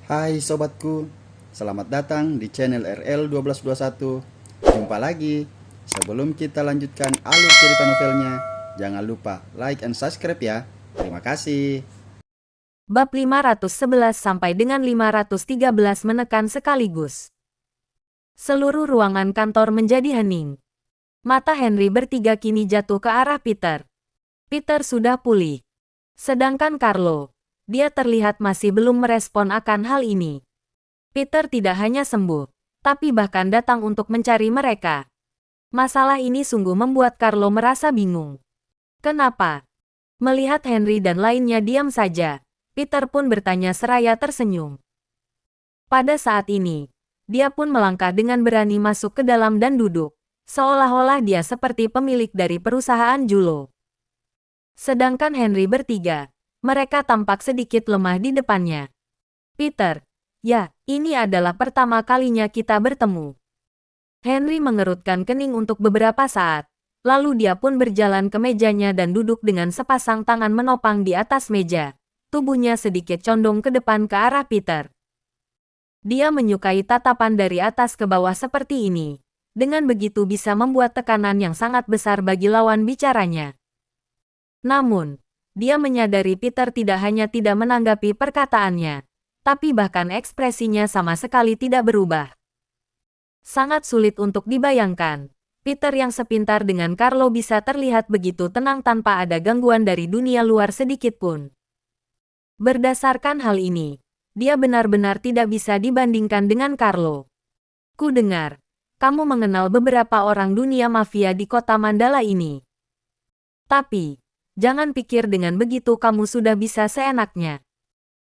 Hai sobatku, selamat datang di channel RL1221. Jumpa lagi. Sebelum kita lanjutkan alur cerita novelnya, jangan lupa like and subscribe ya. Terima kasih. Bab 511 sampai dengan 513 menekan sekaligus. Seluruh ruangan kantor menjadi hening. Mata Henry bertiga kini jatuh ke arah Peter. Peter sudah pulih. Sedangkan Carlo, dia terlihat masih belum merespon akan hal ini. Peter tidak hanya sembuh, tapi bahkan datang untuk mencari mereka. Masalah ini sungguh membuat Carlo merasa bingung. Kenapa? Melihat Henry dan lainnya diam saja, Peter pun bertanya seraya tersenyum. Pada saat ini, dia pun melangkah dengan berani masuk ke dalam dan duduk, seolah-olah dia seperti pemilik dari perusahaan Julo. Sedangkan Henry bertiga, mereka tampak sedikit lemah di depannya. Peter, ya, ini adalah pertama kalinya kita bertemu. Henry mengerutkan kening untuk beberapa saat, lalu dia pun berjalan ke mejanya dan duduk dengan sepasang tangan menopang di atas meja. Tubuhnya sedikit condong ke depan ke arah Peter. Dia menyukai tatapan dari atas ke bawah seperti ini. Dengan begitu bisa membuat tekanan yang sangat besar bagi lawan bicaranya. Namun, dia menyadari Peter tidak hanya tidak menanggapi perkataannya, tapi bahkan ekspresinya sama sekali tidak berubah. Sangat sulit untuk dibayangkan. Peter yang sepintar dengan Carlo bisa terlihat begitu tenang tanpa ada gangguan dari dunia luar sedikit pun. Berdasarkan hal ini, dia benar-benar tidak bisa dibandingkan dengan Carlo. Ku dengar, kamu mengenal beberapa orang dunia mafia di kota Mandala ini. Tapi, jangan pikir dengan begitu kamu sudah bisa seenaknya.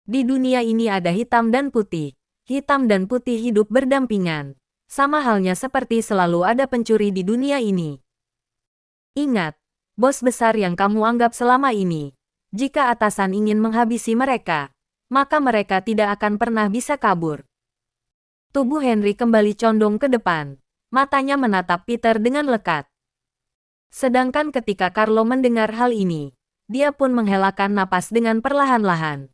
Di dunia ini ada hitam dan putih. Hitam dan putih hidup berdampingan. Sama halnya seperti selalu ada pencuri di dunia ini. Ingat, bos besar yang kamu anggap selama ini. Jika atasan ingin menghabisi mereka, maka mereka tidak akan pernah bisa kabur. Tubuh Henry kembali condong ke depan. Matanya menatap Peter dengan lekat. Sedangkan ketika Carlo mendengar hal ini, dia pun menghelakan napas dengan perlahan-lahan.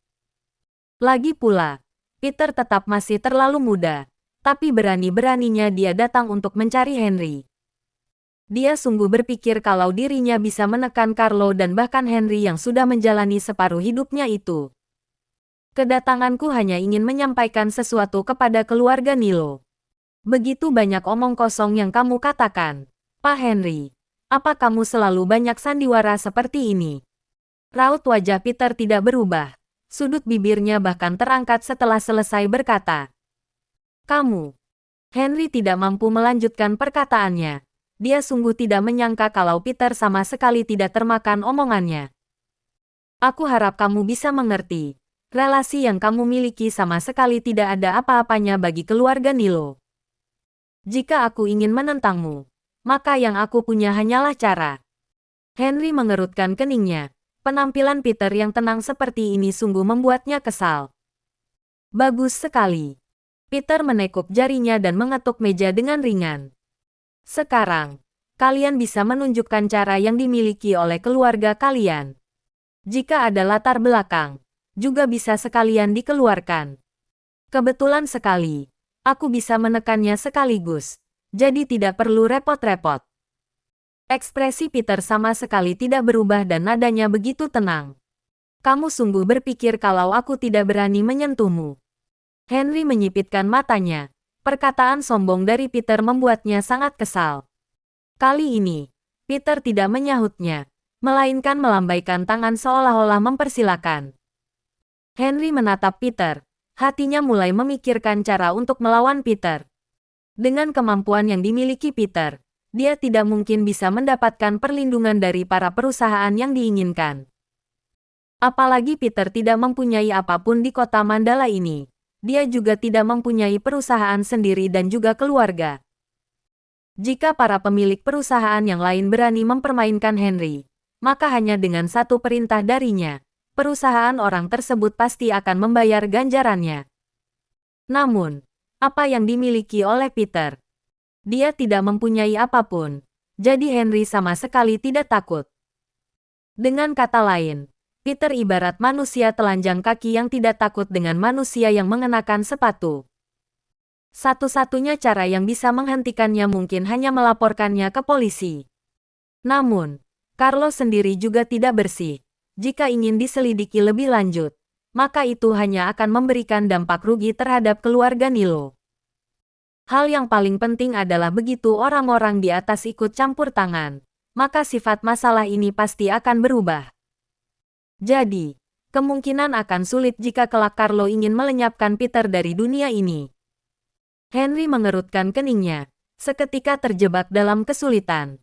Lagi pula, Peter tetap masih terlalu muda, tapi berani-beraninya dia datang untuk mencari Henry. Dia sungguh berpikir kalau dirinya bisa menekan Carlo dan bahkan Henry yang sudah menjalani separuh hidupnya itu. Kedatanganku hanya ingin menyampaikan sesuatu kepada keluarga Nilo. Begitu banyak omong kosong yang kamu katakan, Pak Henry. Apa kamu selalu banyak sandiwara seperti ini? Raut wajah Peter tidak berubah. Sudut bibirnya bahkan terangkat setelah selesai berkata. Kamu. Henry tidak mampu melanjutkan perkataannya. Dia sungguh tidak menyangka kalau Peter sama sekali tidak termakan omongannya. Aku harap kamu bisa mengerti. Relasi yang kamu miliki sama sekali tidak ada apa-apanya bagi keluarga Nilo. Jika aku ingin menentangmu, maka yang aku punya hanyalah cara. Henry mengerutkan keningnya. Penampilan Peter yang tenang seperti ini sungguh membuatnya kesal. Bagus sekali. Peter menekuk jarinya dan mengetuk meja dengan ringan. Sekarang, kalian bisa menunjukkan cara yang dimiliki oleh keluarga kalian. Jika ada latar belakang, juga bisa sekalian dikeluarkan. Kebetulan sekali, aku bisa menekannya sekaligus, jadi tidak perlu repot-repot. Ekspresi Peter sama sekali tidak berubah dan nadanya begitu tenang. Kamu sungguh berpikir kalau aku tidak berani menyentuhmu. Henry menyipitkan matanya. Perkataan sombong dari Peter membuatnya sangat kesal. Kali ini, Peter tidak menyahutnya, melainkan melambaikan tangan seolah-olah mempersilakan. Henry menatap Peter. Hatinya mulai memikirkan cara untuk melawan Peter. Dengan kemampuan yang dimiliki Peter, dia tidak mungkin bisa mendapatkan perlindungan dari para perusahaan yang diinginkan. Apalagi Peter tidak mempunyai apapun di kota Mandala ini. Dia juga tidak mempunyai perusahaan sendiri dan juga keluarga. Jika para pemilik perusahaan yang lain berani mempermainkan Henry, maka hanya dengan satu perintah darinya, perusahaan orang tersebut pasti akan membayar ganjarannya. Namun, apa yang dimiliki oleh Peter? Dia tidak mempunyai apapun, jadi Henry sama sekali tidak takut. Dengan kata lain, Peter ibarat manusia telanjang kaki yang tidak takut dengan manusia yang mengenakan sepatu. Satu-satunya cara yang bisa menghentikannya mungkin hanya melaporkannya ke polisi. Namun, Carlos sendiri juga tidak bersih. Jika ingin diselidiki lebih lanjut, maka itu hanya akan memberikan dampak rugi terhadap keluarga Nilo. Hal yang paling penting adalah begitu orang-orang di atas ikut campur tangan, maka sifat masalah ini pasti akan berubah. Jadi, kemungkinan akan sulit jika kelak Carlo ingin melenyapkan Peter dari dunia ini. Henry mengerutkan keningnya, seketika terjebak dalam kesulitan.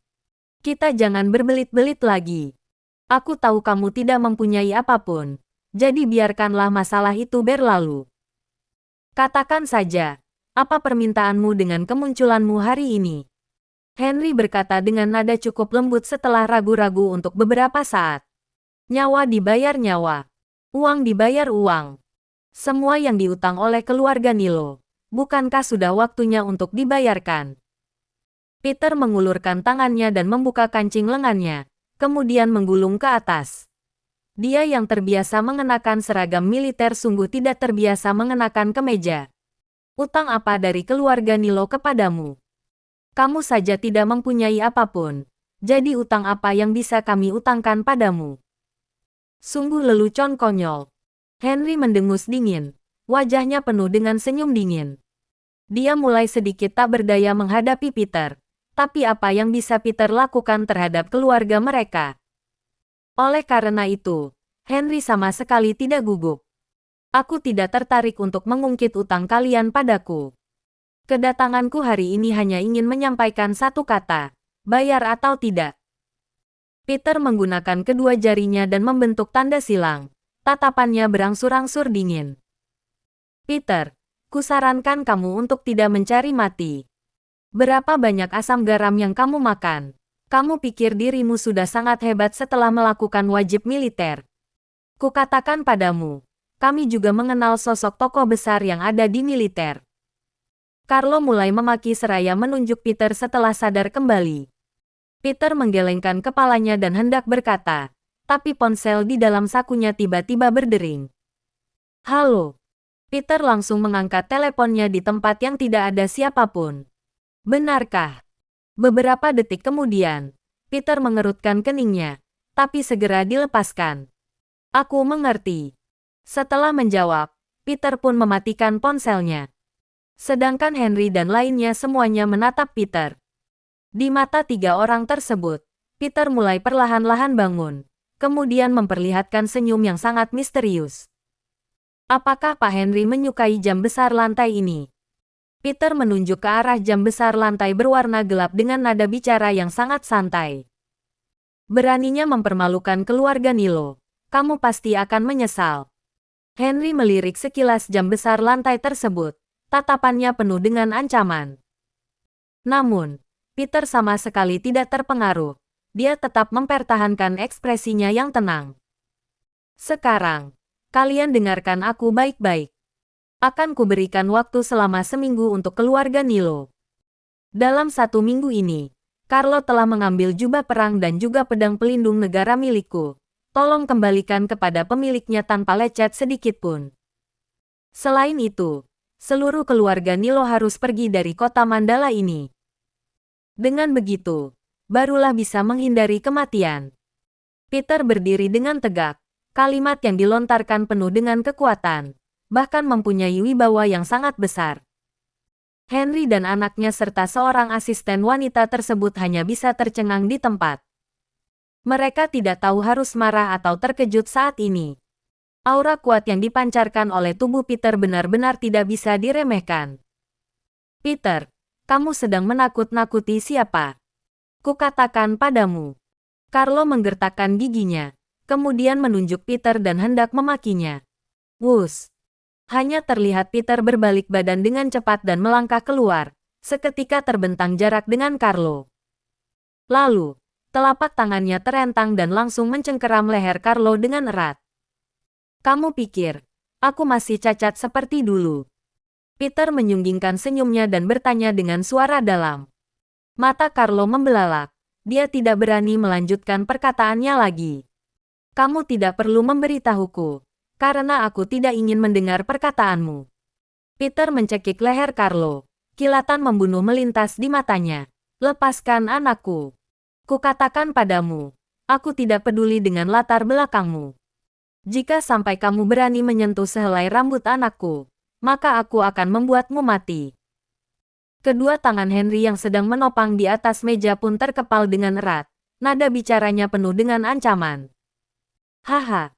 Kita jangan berbelit-belit lagi. Aku tahu kamu tidak mempunyai apapun, jadi biarkanlah masalah itu berlalu. Katakan saja, apa permintaanmu dengan kemunculanmu hari ini? Henry berkata dengan nada cukup lembut setelah ragu-ragu untuk beberapa saat. Nyawa dibayar nyawa. Uang dibayar uang. Semua yang diutang oleh keluarga Nilo. Bukankah sudah waktunya untuk dibayarkan? Peter mengulurkan tangannya dan membuka kancing lengannya, kemudian menggulung ke atas. Dia yang terbiasa mengenakan seragam militer sungguh tidak terbiasa mengenakan kemeja. Utang apa dari keluarga Nilo kepadamu? Kamu saja tidak mempunyai apapun. Jadi utang apa yang bisa kami utangkan padamu? Sungguh lelucon konyol. Henry mendengus dingin. Wajahnya penuh dengan senyum dingin. Dia mulai sedikit tak berdaya menghadapi Peter. Tapi apa yang bisa Peter lakukan terhadap keluarga mereka? Oleh karena itu, Henry sama sekali tidak gugup. Aku tidak tertarik untuk mengungkit utang kalian padaku. Kedatanganku hari ini hanya ingin menyampaikan satu kata, bayar atau tidak. Peter menggunakan kedua jarinya dan membentuk tanda silang. Tatapannya berangsur-angsur dingin. Peter, kusarankan kamu untuk tidak mencari mati. Berapa banyak asam garam yang kamu makan? Kamu pikir dirimu sudah sangat hebat setelah melakukan wajib militer. Kukatakan padamu, kami juga mengenal sosok tokoh besar yang ada di militer. Carlo mulai memaki seraya menunjuk Peter setelah sadar kembali. Peter menggelengkan kepalanya dan hendak berkata, tapi ponsel di dalam sakunya tiba-tiba berdering. Halo. Peter langsung mengangkat teleponnya di tempat yang tidak ada siapapun. Benarkah? Beberapa detik kemudian, Peter mengerutkan keningnya, tapi segera dilepaskan. Aku mengerti. Setelah menjawab, Peter pun mematikan ponselnya. Sedangkan Henry dan lainnya semuanya menatap Peter. Di mata tiga orang tersebut, Peter mulai perlahan-lahan bangun, kemudian memperlihatkan senyum yang sangat misterius. Apakah Pak Henry menyukai jam besar lantai ini? Peter menunjuk ke arah jam besar lantai berwarna gelap dengan nada bicara yang sangat santai. Beraninya mempermalukan keluarga Nilo, kamu pasti akan menyesal. Henry melirik sekilas jam besar lantai tersebut, tatapannya penuh dengan ancaman. Namun, Peter sama sekali tidak terpengaruh. Dia tetap mempertahankan ekspresinya yang tenang. Sekarang, kalian dengarkan aku baik-baik. Akan kuberikan waktu selama seminggu untuk keluarga Nilo. Dalam 1 minggu ini, Carlo telah mengambil jubah perang dan juga pedang pelindung negara milikku. Tolong kembalikan kepada pemiliknya tanpa lecet sedikitpun. Selain itu, seluruh keluarga Nilo harus pergi dari kota Mandala ini. Dengan begitu, barulah bisa menghindari kematian. Peter berdiri dengan tegak. Kalimat yang dilontarkan penuh dengan kekuatan, bahkan mempunyai wibawa yang sangat besar. Henry dan anaknya serta seorang asisten wanita tersebut hanya bisa tercengang di tempat. Mereka tidak tahu harus marah atau terkejut saat ini. Aura kuat yang dipancarkan oleh tubuh Peter benar-benar tidak bisa diremehkan. Peter, kamu sedang menakut-nakuti siapa? Kukatakan padamu. Carlo menggertakkan giginya, kemudian menunjuk Peter dan hendak memakinya. Wus! Hanya terlihat Peter berbalik badan dengan cepat dan melangkah keluar, seketika terbentang jarak dengan Carlo. Lalu, telapak tangannya terentang dan langsung mencengkeram leher Carlo dengan erat. Kamu pikir, aku masih cacat seperti dulu? Peter menyunggingkan senyumnya dan bertanya dengan suara dalam. Mata Carlo membelalak. Dia tidak berani melanjutkan perkataannya lagi. Kamu tidak perlu memberitahuku, karena aku tidak ingin mendengar perkataanmu. Peter mencekik leher Carlo. Kilatan membunuh melintas di matanya. Lepaskan anakku. Kukatakan padamu, aku tidak peduli dengan latar belakangmu. Jika sampai kamu berani menyentuh sehelai rambut anakku, maka aku akan membuatmu mati. Kedua tangan Henry yang sedang menopang di atas meja pun terkepal dengan erat. Nada bicaranya penuh dengan ancaman. Haha.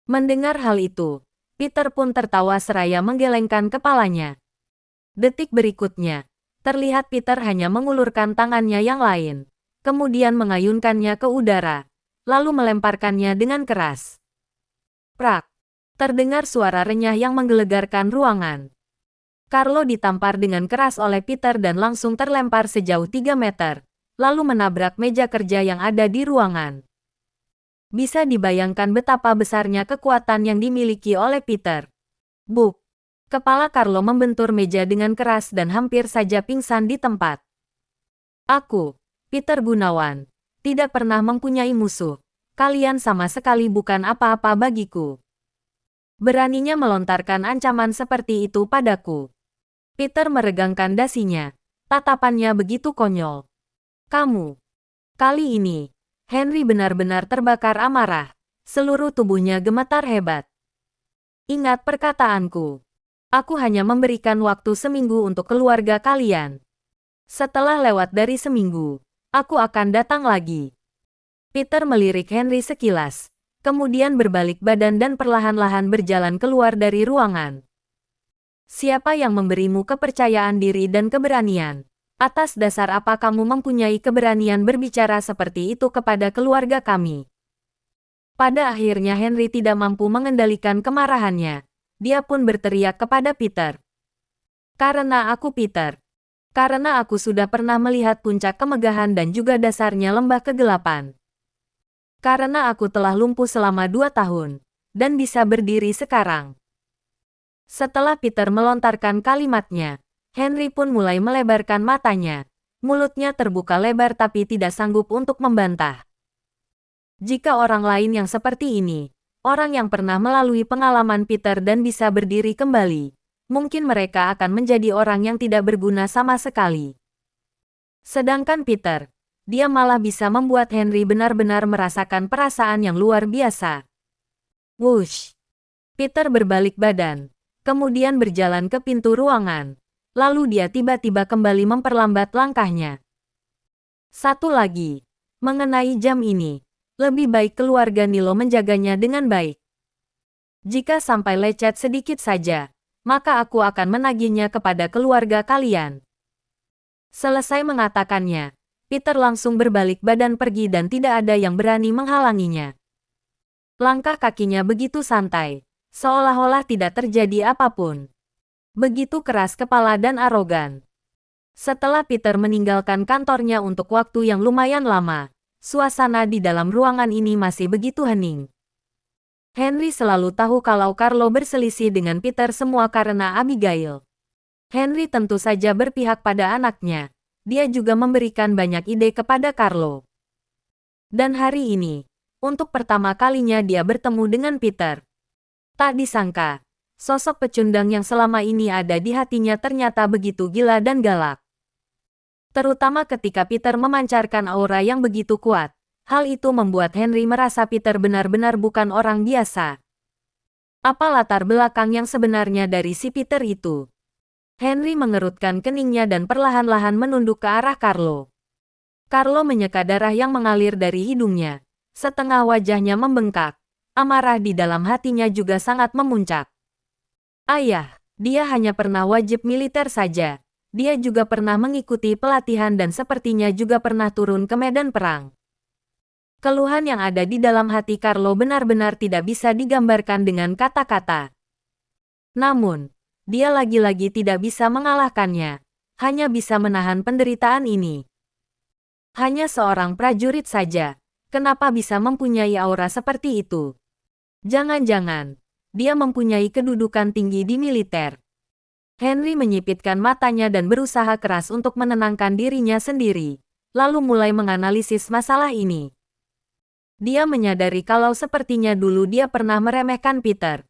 Mendengar hal itu, Peter pun tertawa seraya menggelengkan kepalanya. Detik berikutnya, terlihat Peter hanya mengulurkan tangannya yang lain, kemudian mengayunkannya ke udara, lalu melemparkannya dengan keras. Prak! Terdengar suara renyah yang menggelegarkan ruangan. Carlo ditampar dengan keras oleh Peter dan langsung terlempar sejauh 3 meter, lalu menabrak meja kerja yang ada di ruangan. Bisa dibayangkan betapa besarnya kekuatan yang dimiliki oleh Peter. Buk! Kepala Carlo membentur meja dengan keras dan hampir saja pingsan di tempat. Aku, Peter Gunawan, tidak pernah mempunyai musuh. Kalian sama sekali bukan apa-apa bagiku. Beraninya melontarkan ancaman seperti itu padaku. Peter meregangkan dasinya. Tatapannya begitu konyol. Kamu. Kali ini, Henry benar-benar terbakar amarah. Seluruh tubuhnya gemetar hebat. Ingat perkataanku. Aku hanya memberikan waktu seminggu untuk keluarga kalian. Setelah lewat dari seminggu, aku akan datang lagi. Peter melirik Henry sekilas, kemudian berbalik badan dan perlahan-lahan berjalan keluar dari ruangan. Siapa yang memberimu kepercayaan diri dan keberanian? Atas dasar apa kamu mempunyai keberanian berbicara seperti itu kepada keluarga kami? Pada akhirnya Henry tidak mampu mengendalikan kemarahannya. Dia pun berteriak kepada Peter. Karena aku Peter. Karena aku sudah pernah melihat puncak kemegahan dan juga dasarnya lembah kegelapan. Karena aku telah lumpuh selama 2 tahun, dan bisa berdiri sekarang. Setelah Peter melontarkan kalimatnya, Henry pun mulai melebarkan matanya. Mulutnya terbuka lebar tapi tidak sanggup untuk membantah. Jika orang lain yang seperti ini, orang yang pernah melalui pengalaman Peter dan bisa berdiri kembali, mungkin mereka akan menjadi orang yang tidak berguna sama sekali. Sedangkan Peter, dia malah bisa membuat Henry benar-benar merasakan perasaan yang luar biasa. Wush! Peter berbalik badan, kemudian berjalan ke pintu ruangan, lalu dia tiba-tiba kembali memperlambat langkahnya. Satu lagi, mengenai jam ini. Lebih baik keluarga Nilo menjaganya dengan baik. Jika sampai lecet sedikit saja, maka aku akan menagihnya kepada keluarga kalian. Selesai mengatakannya, Peter langsung berbalik badan pergi dan tidak ada yang berani menghalanginya. Langkah kakinya begitu santai, seolah-olah tidak terjadi apapun. Begitu keras kepala dan arogan. Setelah Peter meninggalkan kantornya untuk waktu yang lumayan lama, suasana di dalam ruangan ini masih begitu hening. Henry selalu tahu kalau Carlo berselisih dengan Peter semua karena Abigail. Henry tentu saja berpihak pada anaknya. Dia juga memberikan banyak ide kepada Carlo. Dan hari ini, untuk pertama kalinya dia bertemu dengan Peter. Tak disangka, sosok pecundang yang selama ini ada di hatinya ternyata begitu gila dan galak. Terutama ketika Peter memancarkan aura yang begitu kuat. Hal itu membuat Henry merasa Peter benar-benar bukan orang biasa. Apa latar belakang yang sebenarnya dari si Peter itu? Henry mengerutkan keningnya dan perlahan-lahan menunduk ke arah Carlo. Carlo menyeka darah yang mengalir dari hidungnya. Setengah wajahnya membengkak. Amarah di dalam hatinya juga sangat memuncak. Ayah, dia hanya pernah wajib militer saja. Dia juga pernah mengikuti pelatihan dan sepertinya juga pernah turun ke medan perang. Keluhan yang ada di dalam hati Carlo benar-benar tidak bisa digambarkan dengan kata-kata. Namun, dia lagi-lagi tidak bisa mengalahkannya. Hanya bisa menahan penderitaan ini. Hanya seorang prajurit saja. Kenapa bisa mempunyai aura seperti itu? Jangan-jangan, dia mempunyai kedudukan tinggi di militer. Henry menyipitkan matanya dan berusaha keras untuk menenangkan dirinya sendiri, lalu mulai menganalisis masalah ini. Dia menyadari kalau sepertinya dulu dia pernah meremehkan Peter.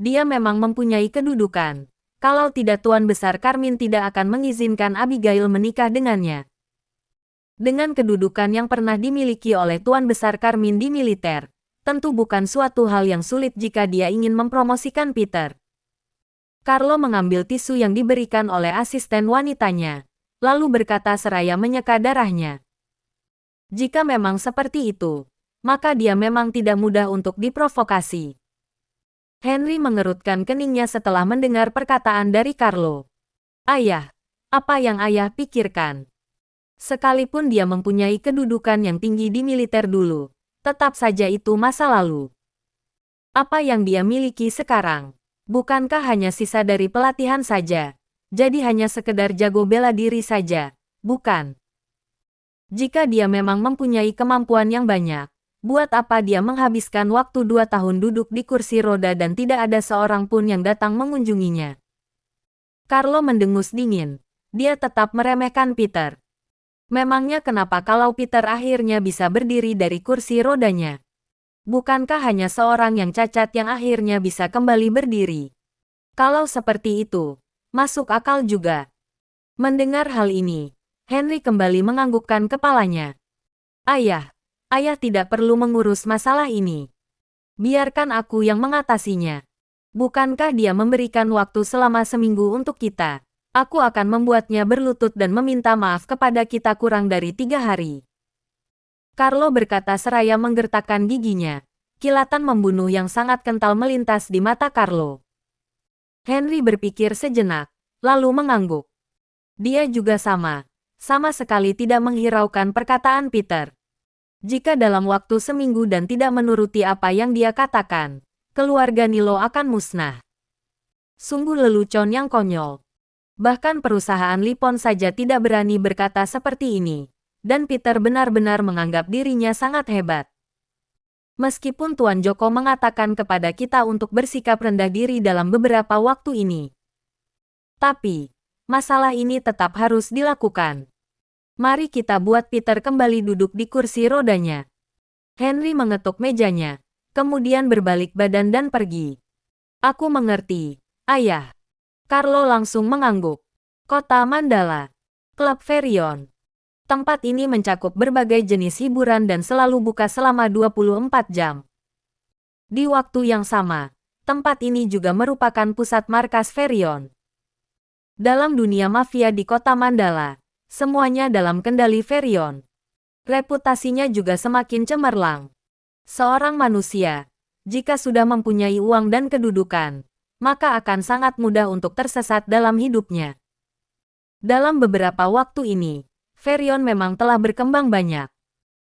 Dia memang mempunyai kedudukan. Kalau tidak Tuan Besar Carmine tidak akan mengizinkan Abigail menikah dengannya. Dengan kedudukan yang pernah dimiliki oleh Tuan Besar Carmine di militer, tentu bukan suatu hal yang sulit jika dia ingin mempromosikan Peter. Carlo mengambil tisu yang diberikan oleh asisten wanitanya, lalu berkata seraya menyeka darahnya. Jika memang seperti itu, maka dia memang tidak mudah untuk diprovokasi. Henry mengerutkan keningnya setelah mendengar perkataan dari Carlo. Ayah, apa yang ayah pikirkan? Sekalipun dia mempunyai kedudukan yang tinggi di militer dulu, tetap saja itu masa lalu. Apa yang dia miliki sekarang? Bukankah hanya sisa dari pelatihan saja? Jadi hanya sekedar jago bela diri saja, bukan? Jika dia memang mempunyai kemampuan yang banyak, buat apa dia menghabiskan waktu 2 tahun duduk di kursi roda dan tidak ada seorang pun yang datang mengunjunginya? Carlo mendengus dingin. Dia tetap meremehkan Peter. Memangnya kenapa kalau Peter akhirnya bisa berdiri dari kursi rodanya? Bukankah hanya seorang yang cacat yang akhirnya bisa kembali berdiri? Kalau seperti itu, masuk akal juga. Mendengar hal ini, Henry kembali menganggukkan kepalanya. Ayah tidak perlu mengurus masalah ini. Biarkan aku yang mengatasinya. Bukankah dia memberikan waktu selama seminggu untuk kita? Aku akan membuatnya berlutut dan meminta maaf kepada kita kurang dari 3 hari. Carlo berkata seraya menggertakkan giginya. Kilatan membunuh yang sangat kental melintas di mata Carlo. Henry berpikir sejenak, lalu mengangguk. Dia juga sama sekali tidak menghiraukan perkataan Peter. Jika dalam waktu seminggu dan tidak menuruti apa yang dia katakan, keluarga Nilo akan musnah. Sungguh lelucon yang konyol. Bahkan perusahaan Lipon saja tidak berani berkata seperti ini. Dan Peter benar-benar menganggap dirinya sangat hebat. Meskipun Tuan Joko mengatakan kepada kita untuk bersikap rendah diri dalam beberapa waktu ini. Tapi, masalah ini tetap harus dilakukan. Mari kita buat Peter kembali duduk di kursi rodanya. Henry mengetuk mejanya, kemudian berbalik badan dan pergi. Aku mengerti, Ayah. Carlo langsung mengangguk. Kota Mandala. Klub Ferion. Tempat ini mencakup berbagai jenis hiburan dan selalu buka selama 24 jam. Di waktu yang sama, tempat ini juga merupakan pusat markas Ferion. Dalam dunia mafia di kota Mandala, semuanya dalam kendali Ferion. Reputasinya juga semakin cemerlang. Seorang manusia, jika sudah mempunyai uang dan kedudukan, maka akan sangat mudah untuk tersesat dalam hidupnya. Dalam beberapa waktu ini, Ferion memang telah berkembang banyak.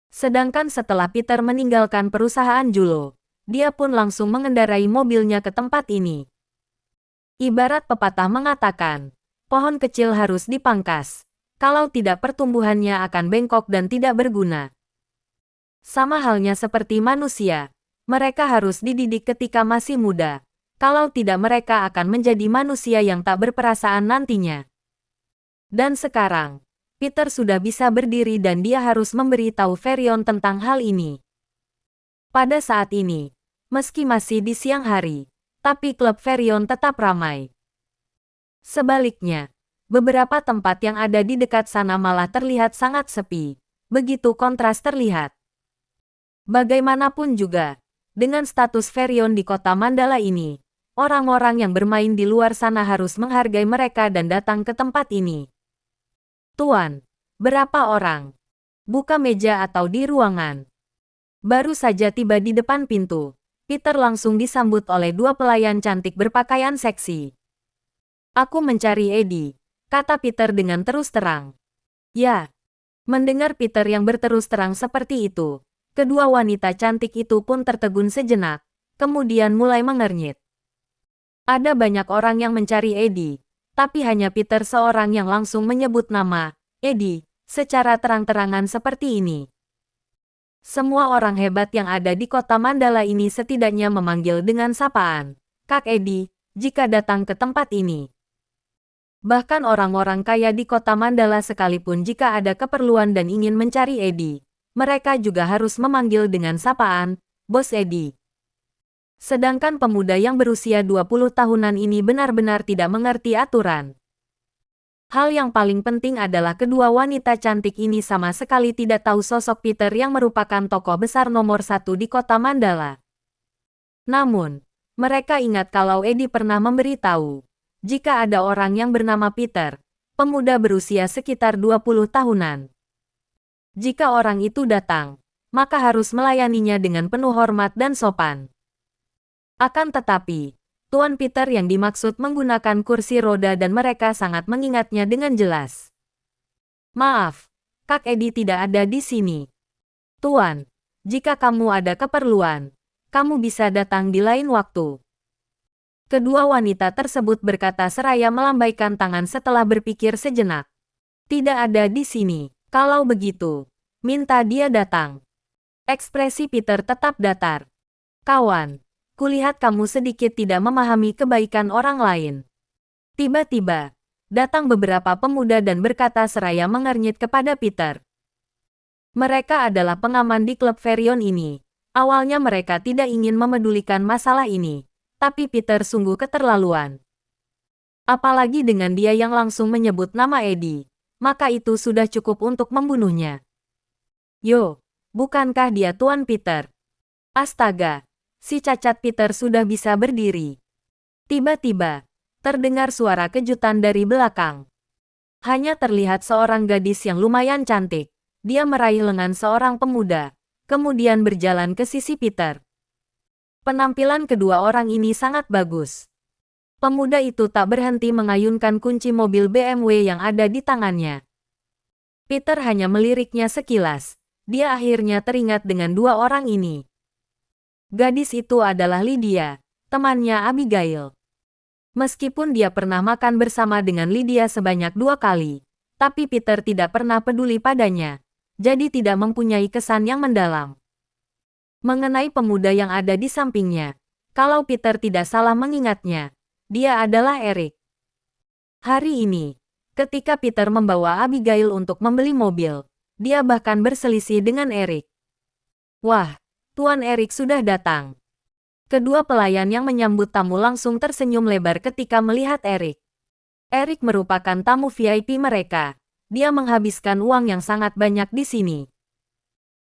Sedangkan setelah Peter meninggalkan perusahaan Julo, dia pun langsung mengendarai mobilnya ke tempat ini. Ibarat pepatah mengatakan, pohon kecil harus dipangkas, kalau tidak pertumbuhannya akan bengkok dan tidak berguna. Sama halnya seperti manusia, mereka harus dididik ketika masih muda, kalau tidak mereka akan menjadi manusia yang tak berperasaan nantinya. Dan sekarang, Peter sudah bisa berdiri dan dia harus memberitahu Ferion tentang hal ini. Pada saat ini, meski masih di siang hari, tapi klub Ferion tetap ramai. Sebaliknya, beberapa tempat yang ada di dekat sana malah terlihat sangat sepi. Begitu kontras terlihat. Bagaimanapun juga, dengan status Ferion di kota Mandala ini, orang-orang yang bermain di luar sana harus menghargai mereka dan datang ke tempat ini. Tuan, berapa orang? Buka meja atau di ruangan. Baru saja tiba di depan pintu, Peter langsung disambut oleh 2 pelayan cantik berpakaian seksi. Aku mencari Eddie, kata Peter dengan terus terang. Ya. Mendengar Peter yang berterus terang seperti itu, kedua wanita cantik itu pun tertegun sejenak, kemudian mulai mengernyit. Ada banyak orang yang mencari Eddie, tapi hanya Peter seorang yang langsung menyebut nama Eddie secara terang-terangan seperti ini. Semua orang hebat yang ada di kota Mandala ini setidaknya memanggil dengan sapaan, Kak Eddie, jika datang ke tempat ini. Bahkan orang-orang kaya di kota Mandala sekalipun jika ada keperluan dan ingin mencari Eddie, mereka juga harus memanggil dengan sapaan, Bos Eddie. Sedangkan pemuda yang berusia 20 tahunan ini benar-benar tidak mengerti aturan. Hal yang paling penting adalah kedua wanita cantik ini sama sekali tidak tahu sosok Peter yang merupakan tokoh besar nomor 1 di kota Mandala. Namun, mereka ingat kalau Eddie pernah memberitahu, jika ada orang yang bernama Peter, pemuda berusia sekitar 20 tahunan. Jika orang itu datang, maka harus melayaninya dengan penuh hormat dan sopan. Akan tetapi, Tuan Peter yang dimaksud menggunakan kursi roda dan mereka sangat mengingatnya dengan jelas. Maaf, Kak Eddie tidak ada di sini. Tuan, jika kamu ada keperluan, kamu bisa datang di lain waktu. Kedua wanita tersebut berkata seraya melambaikan tangan setelah berpikir sejenak. Tidak ada di sini. Kalau begitu, minta dia datang. Ekspresi Peter tetap datar. Kawan, kulihat kamu sedikit tidak memahami kebaikan orang lain. Tiba-tiba, datang beberapa pemuda dan berkata seraya mengernyit kepada Peter. Mereka adalah pengaman di klub Ferion ini. Awalnya mereka tidak ingin memedulikan masalah ini, tapi Peter sungguh keterlaluan. Apalagi dengan dia yang langsung menyebut nama Eddie, maka itu sudah cukup untuk membunuhnya. Yo, bukankah dia Tuan Peter? Astaga, si cacat Peter sudah bisa berdiri. Tiba-tiba, terdengar suara kejutan dari belakang. Hanya terlihat seorang gadis yang lumayan cantik. Dia meraih lengan seorang pemuda, kemudian berjalan ke sisi Peter. Penampilan kedua orang ini sangat bagus. Pemuda itu tak berhenti mengayunkan kunci mobil BMW yang ada di tangannya. Peter hanya meliriknya sekilas. Dia akhirnya teringat dengan dua orang ini. Gadis itu adalah Lydia, temannya Abigail. Meskipun dia pernah makan bersama dengan Lydia sebanyak 2 kali, tapi Peter tidak pernah peduli padanya, jadi tidak mempunyai kesan yang mendalam. Mengenai pemuda yang ada di sampingnya, kalau Peter tidak salah mengingatnya, dia adalah Eric. Hari ini, ketika Peter membawa Abigail untuk membeli mobil, dia bahkan berselisih dengan Eric. Wah, Tuan Eric sudah datang. Kedua pelayan yang menyambut tamu langsung tersenyum lebar ketika melihat Eric. Eric merupakan tamu VIP mereka. Dia menghabiskan uang yang sangat banyak di sini.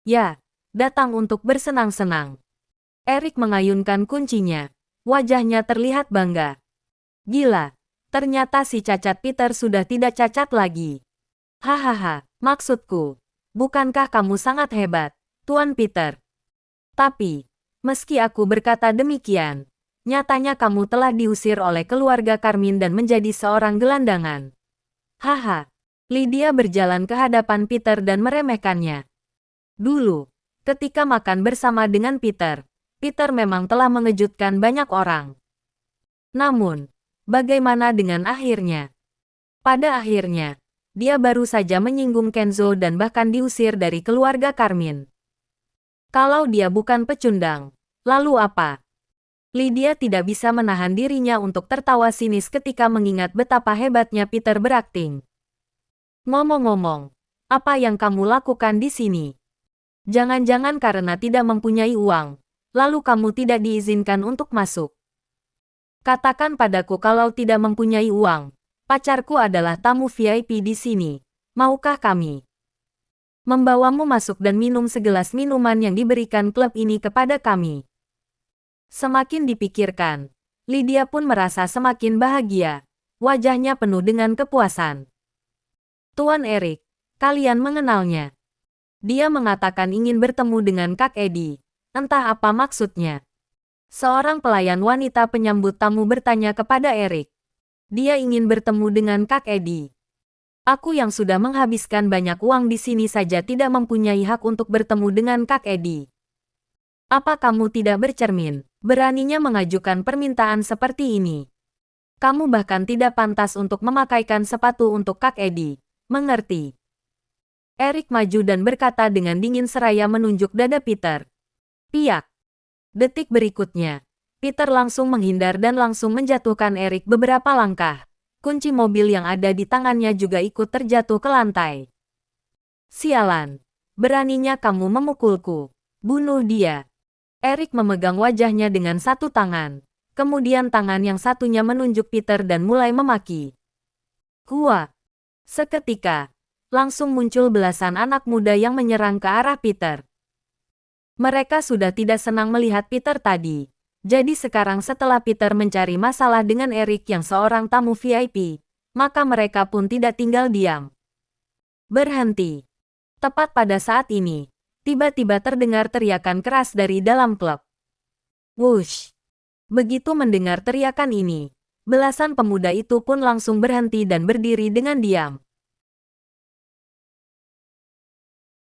Ya, datang untuk bersenang-senang. Eric mengayunkan kuncinya. Wajahnya terlihat bangga. Gila, ternyata si cacat Peter sudah tidak cacat lagi. Hahaha, maksudku, bukankah kamu sangat hebat, Tuan Peter? Tapi, meski aku berkata demikian, nyatanya kamu telah diusir oleh keluarga Carmine dan menjadi seorang gelandangan. Haha, Lydia berjalan ke hadapan Peter dan meremehkannya. Dulu, ketika makan bersama dengan Peter, Peter memang telah mengejutkan banyak orang. Namun, bagaimana dengan akhirnya? Pada akhirnya, dia baru saja menyinggung Kenzo dan bahkan diusir dari keluarga Carmine. Kalau dia bukan pecundang, lalu apa? Lydia tidak bisa menahan dirinya untuk tertawa sinis ketika mengingat betapa hebatnya Peter berakting. Ngomong-ngomong, apa yang kamu lakukan di sini? Jangan-jangan karena tidak mempunyai uang, lalu kamu tidak diizinkan untuk masuk. Katakan padaku kalau tidak mempunyai uang. Pacarku adalah tamu VIP di sini. Maukah kami membawamu masuk dan minum segelas minuman yang diberikan klub ini kepada kami? Semakin dipikirkan, Lydia pun merasa semakin bahagia. Wajahnya penuh dengan kepuasan. Tuan Eric, kalian mengenalnya. Dia mengatakan ingin bertemu dengan Kak Eddie. Entah apa maksudnya. Seorang pelayan wanita penyambut tamu bertanya kepada Eric. Dia ingin bertemu dengan Kak Eddie. Aku yang sudah menghabiskan banyak uang di sini saja tidak mempunyai hak untuk bertemu dengan Kak Eddie. Apa kamu tidak bercermin, beraninya mengajukan permintaan seperti ini? Kamu bahkan tidak pantas untuk memakaikan sepatu untuk Kak Eddie, mengerti? Eric maju dan berkata dengan dingin seraya menunjuk dada Peter. Piak. Detik berikutnya, Peter langsung menghindar dan langsung menjatuhkan Eric beberapa langkah. Kunci mobil yang ada di tangannya juga ikut terjatuh ke lantai. Sialan. Beraninya kamu memukulku. Bunuh dia. Erik memegang wajahnya dengan satu tangan. Kemudian tangan yang satunya menunjuk Peter dan mulai memaki. Kuat. Seketika, langsung muncul belasan anak muda yang menyerang ke arah Peter. Mereka sudah tidak senang melihat Peter tadi. Jadi sekarang setelah Peter mencari masalah dengan Erik yang seorang tamu VIP, maka mereka pun tidak tinggal diam. Berhenti. Tepat pada saat ini, tiba-tiba terdengar teriakan keras dari dalam klub. Wush! Begitu mendengar teriakan ini, belasan pemuda itu pun langsung berhenti dan berdiri dengan diam.